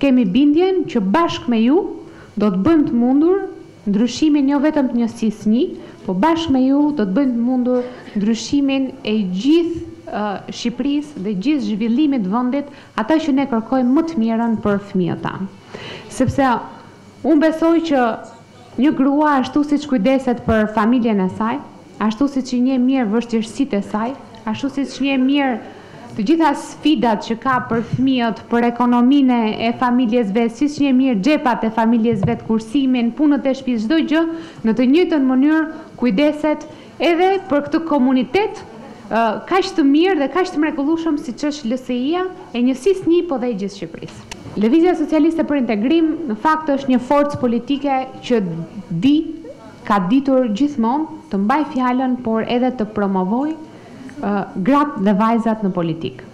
kemi bindjen që bashkë me ju do të bëjmë të mundur ndryshimin jo vetëm të njësisë një, po bashkë me ju do të bëjmë të mundur ndryshimin e gjithë Shqipërisë dhe gjithë zhvillimit vendit, ata që ne kërkojmë më të mirën për fëmijët tanë. Sepse unë besoj që një grua ashtu siç kujdeset për familjen e saj, ashtu siç i njeh mirë vështirësitë e saj, ashtu siç njeh mirë të gjitha sfidat që ka për fëmijët, për ekonominë e familjes vet, siç njeh mirë xhepat e familjes vet, kursimin, punët e shtëpisë, çdo gjë, në të njëjtën mënyrë kujdeset edhe për këtë komunitet kaq të mirë dhe kaq të mrekullueshëm siç është LSI-ja e njësisë një po dhe e gjithë Shqipërisë. Lëvizja Socialiste për Integrim në fakt është një forcë politike që ka ditur gjithmonë të mbaj fjalën, por edhe të promovoj gratë dhe vajzat në politikë.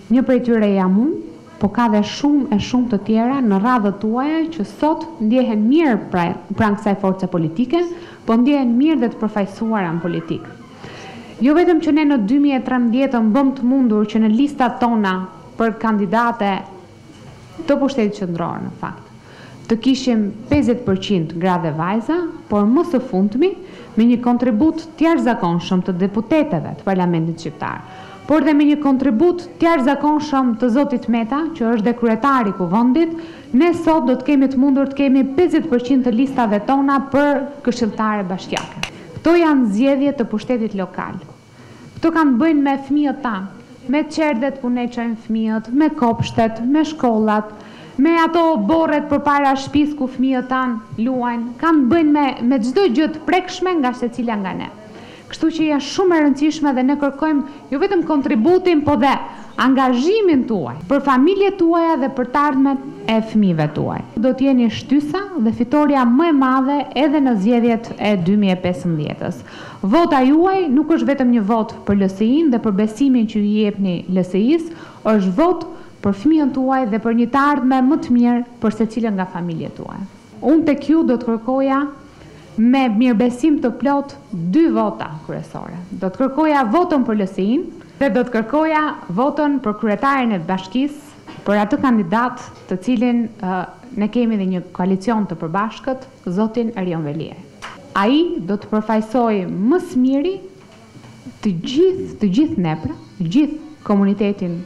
Një prej tyre jam unë, po ka dhe shumë të tjera në radhët tuaja që sot ndjehen mirë pranë kësaj force politike, po ndjehen mirë dhe të përfaqësuara në politikë. Jo vetëm që ne në 2013 bëm të mundur që në listat tona për kandidate të pushtetit qendror në fakt të kishim 50% gra dhe vajza, por më së fundmi me një kontribut të jashtëzakonshëm të deputetëve të Parlamentit shqiptar, por dhe me një kontribut të jashtëzakonshëm të zotit Meta, që është dhe kryetari i kuvendit, ne sot do të kemi të mundur të kemi 50% të listave tona për këshilltare bashkiake. Këto janë zgjedhje të pushtetit lokal. Këto kanë bëjnë me fëmijët tanë, me qerdet ku ne çojmë fëmijët, me kopshtet, me shkollat, me ato borret përpara shtëpisë ku fëmijët tanë luajnë, kanë bëjnë me çdo gjë të prekshme nga secila nga ne. Kështu që janë shumë e rëndësishme dhe ne kërkojmë jo vetëm kontributin, po dhe angazhimin tuaj për familjet tuaja dhe për të ardhmen e fëmijëve tuaj. Do të jeni shtysa dhe fitoria më e madhe edhe në zgjedhjet e 2015-s. Vota juaj nuk është vetëm një vot për LSI-n dhe për besimin që ju jepni LSI-s, është vot për fëmijën tuaj dhe për një të ardhme më të mirë për secilën nga familjet tuaj. Unë tek ju do të kërkoja me mirëbesim të plot 2 vota kryesore. Do të kërkoja votën për LSI-n dhe do të kërkoja votën për kryetarin e bashkisë, për atë kandidat të cilin ne kemi dhe një koalicion të përbashkët, zotin Erion Velie. Ai do të përfaqësoj më së miri të gjithë nepra, të gjithë komunitetin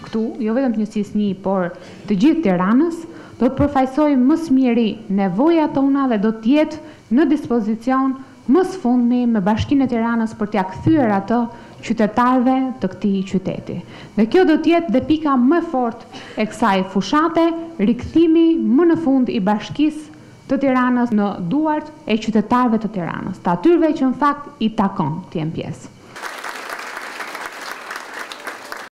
këtu, jo vetëm të njësisë një, por të gjithë Tiranës, do të përfaqësoj më së miri nevojat tona dhe do të jetë në dispozicion më së fundmi me Bashkinë e Tiranës për t'ia kthyer atë qytetarëve të këtij qyteti. Dhe kjo do të jetë dhe pika më fort e kësaj fushate, rikthimi më në fund i Bashkisë të Tiranës në duart e qytetarëve të Tiranës, të atyre që në fakt i takon të jenë pjesë.